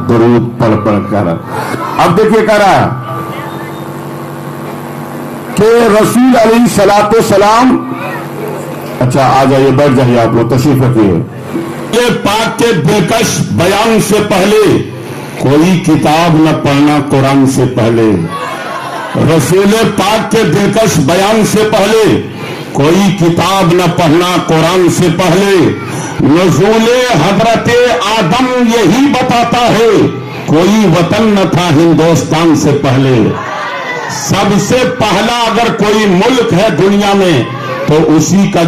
درود پڑھ پڑھ کر. اب دیکھیے کہہ رہا ہے کہ رسول علیہ الصلوۃ والسلام. اچھا آ جائیے, بیٹھ جائیے, آپ لوگ تشریف رکھیے. یہ پاک کے دلکش بیان سے پہلے کوئی کتاب نہ پڑھنا قرآن سے پہلے. رسول پاک کے دلکش بیان سے پہلے کوئی کتاب نہ پڑھنا قرآن سے پہلے. نزول حضرت آدم یہی بتاتا ہے کوئی وطن نہ تھا ہندوستان سے پہلے. سب سے پہلا اگر کوئی ملک ہے دنیا میں تو اسی کا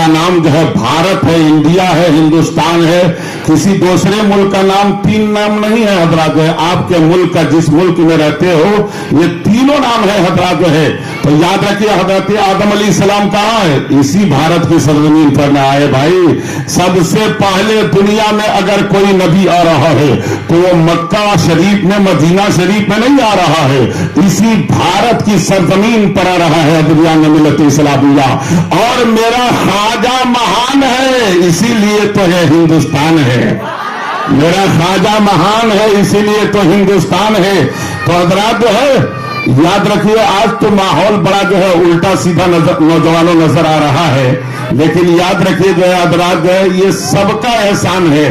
نام جو ہے بھارت ہے, انڈیا ہے, ہندوستان ہے. کسی دوسرے ملک کا نام, تین نام نہیں ہے حضرات. آپ کے ملک کا جس ملک میں رہتے ہو یہ تینوں نام ہے حضرات جو ہے. تو یاد رکھیے حضرت آدم علیہ السلام کہاں ہے؟ اسی بھارت کی سرزمین پر میں آئے بھائی. سب سے پہلے دنیا میں اگر کوئی نبی آ رہا ہے تو وہ مکہ شریف میں, مدینہ شریف میں نہیں آ رہا ہے, اسی بھارت کی سرزمین پر آ رہا ہے ادیان ملت اسلامیہ. اور میرا خواجہ مہان ہے اسی لیے تو ہے ہندوستان ہے. میرا خواجہ مہان ہے اسی لیے تو ہندوستان ہے. تو حضرات جو ہے یاد رکھیے, آج تو ماحول بڑا جو ہے الٹا سیدھا نوجوانوں نظر آ رہا ہے, لیکن یاد رکھیے جو ہے حضرات جو ہے یہ سب کا احسان ہے.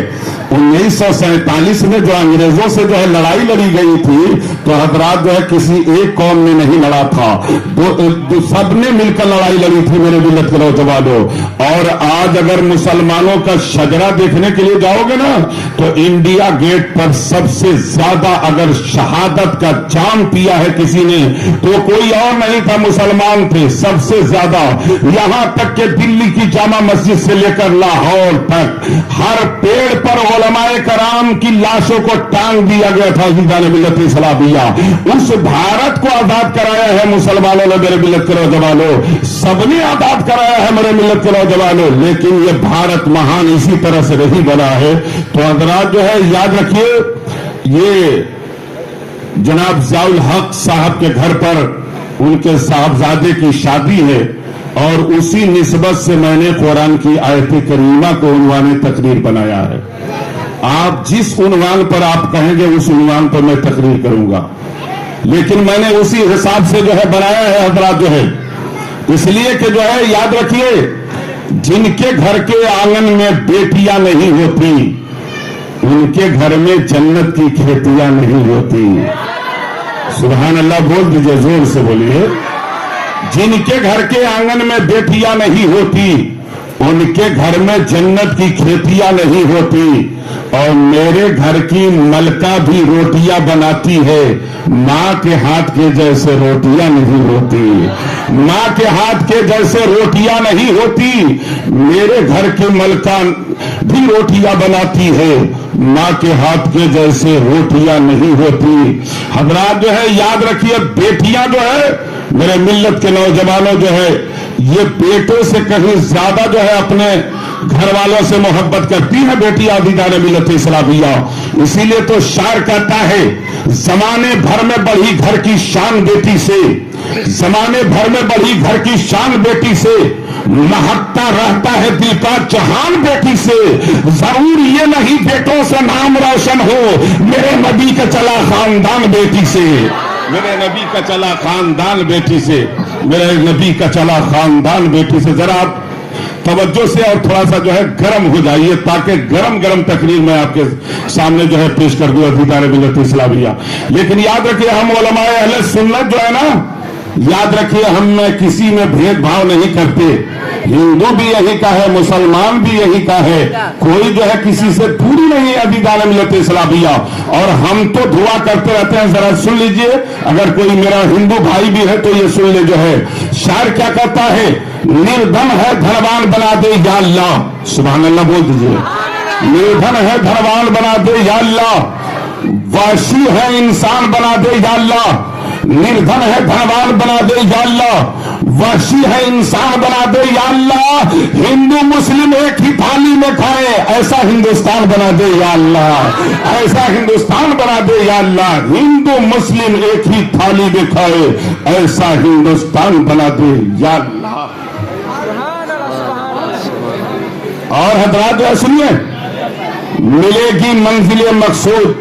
1947 میں جو انگریزوں سے جو ہے لڑائی لڑی گئی تھی تو حضرات جو ہے کسی ایک قوم نے نہیں لڑا تھا, سب نے مل کر لڑائی لڑی تھی میرے ملت کے نوجوانوں. اور آج اگر مسلمانوں کا شجرہ دیکھنے کے لیے جاؤ گے نا تو انڈیا گیٹ پر سب سے زیادہ اگر شہادت کا جام پیا ہے کسی نے تو کوئی اور نہیں تھا, مسلمان تھے سب سے زیادہ. یہاں تک کہ دلی کی جامع مسجد سے لے کر لاہور تک ہر پیڑ پر علماء کرام کی لاشوں کو ٹانگ دیا گیا تھا ہندوستان ملت اسلامیہ. اس بھارت کو آزاد کرایا ہے مسلمانوں نے میرے ملت کے نوجوانوں, سب نے آزاد کرایا ہے میرے ملت کے نوجوانوں. لیکن یہ بھارت مہان اسی طرح سے نہیں بنا ہے. تو حضرات جو ہے یاد رکھیے یہ جناب ضیاء الحق صاحب کے گھر پر ان کے صاحبزادے کی شادی ہے اور اسی نسبت سے میں نے قرآن کی آیت کریمہ کو عنوان تقریر بنایا ہے. آپ جس عنوان پر آپ کہیں گے اس عنوان پر میں تقریر کروں گا, لیکن میں نے اسی حساب سے جو ہے بنایا ہے حضرات جو ہے, اس لیے کہ جو ہے یاد رکھیے جن کے گھر کے آنگن میں بیٹیاں نہیں ہوتی ان کے گھر میں جنت کی کھیتیاں نہیں ہوتی. سبحان اللہ بول دیجئے, زور سے بولیے. جن کے گھر کے آنگن میں بیٹیاں نہیں ہوتی ان کے گھر میں جنت کی کھیتیاں نہیں ہوتی. اور میرے گھر کی ملکہ بھی روٹیاں بناتی ہے, ماں کے ہاتھ کے جیسے روٹیاں نہیں ہوتی. ماں کے ہاتھ کے جیسے روٹیاں نہیں ہوتی. میرے گھر کی ملکہ بھی روٹیاں بناتی ہے, ماں کے ہاتھ کے جیسے روٹیاں نہیں ہوتی. حضرات جو ہے یاد رکھیے بیٹیاں جو ہے میرے ملت کے نوجوانوں جو ہے یہ بیٹوں سے کہیں زیادہ جو ہے اپنے گھر والوں سے محبت کرتی ہے بیٹیاں عزیزان ملت اسلامیہ. اسی لیے تو شاعر کہتا ہے زمانے بھر میں بڑھی گھر کی شان بیٹی سے, زمانے بھر میں بڑھی گھر کی شان بیٹی سے, مہکتا رہتا ہے دل کا جہان بیٹی سے. ضرور یہ نہیں بیٹوں سے نام روشن ہو, میرے نبی کا چلا خاندان بیٹی سے, میرے نبی کا چلا خاندان بیٹی سے, میرے نبی کا چلا خاندان بیٹی سے. ذرا آپ توجہ سے اور تھوڑا سا جو ہے گرم ہو جائیے تاکہ گرم گرم تقریر میں آپ کے سامنے جو ہے پیش کر دوں عزیزان ملت اسلامیہ. لیکن یاد رکھیے ہم علماء اہل سنت جو ہے نا, یاد رکھیے ہم میں کسی میں بھید بھاؤ نہیں کرتے. ہندو بھی یہی کا ہے, مسلمان بھی یہی کا ہے, کوئی جو ہے کسی سے دوری نہیں ہے عزیزان ملت اسلامیہ. اور ہم تو دعا کرتے رہتے ہیں. ذرا سن لیجئے, اگر کوئی میرا ہندو بھائی بھی ہے تو یہ سن لے جو ہے شاعر کیا کہتا ہے, نردھن ہے دھنوان بنا دے یا اللہ. سبحان اللہ بول دیجئے. نردھن ہے دھنوان بنا دے یا اللہ, وحشی ہے انسان بنا دے یا اللہ. نردھن ہے دھنوان بنا دے یا اللہ, وحشی ہے انسان بنا دے یا اللہ. ہندو مسلم ایک ہی تھالی میں کھائے ایسا ہندوستان بنا دے یا اللہ, ایسا ہندوستان بنا دے یا اللہ. ہندو مسلم ایک ہی تھالی میں کھائے ایسا ہندوستان بنا دے یا اللہ. اور حضرات جو سنیے, ملے گی منزل مقصود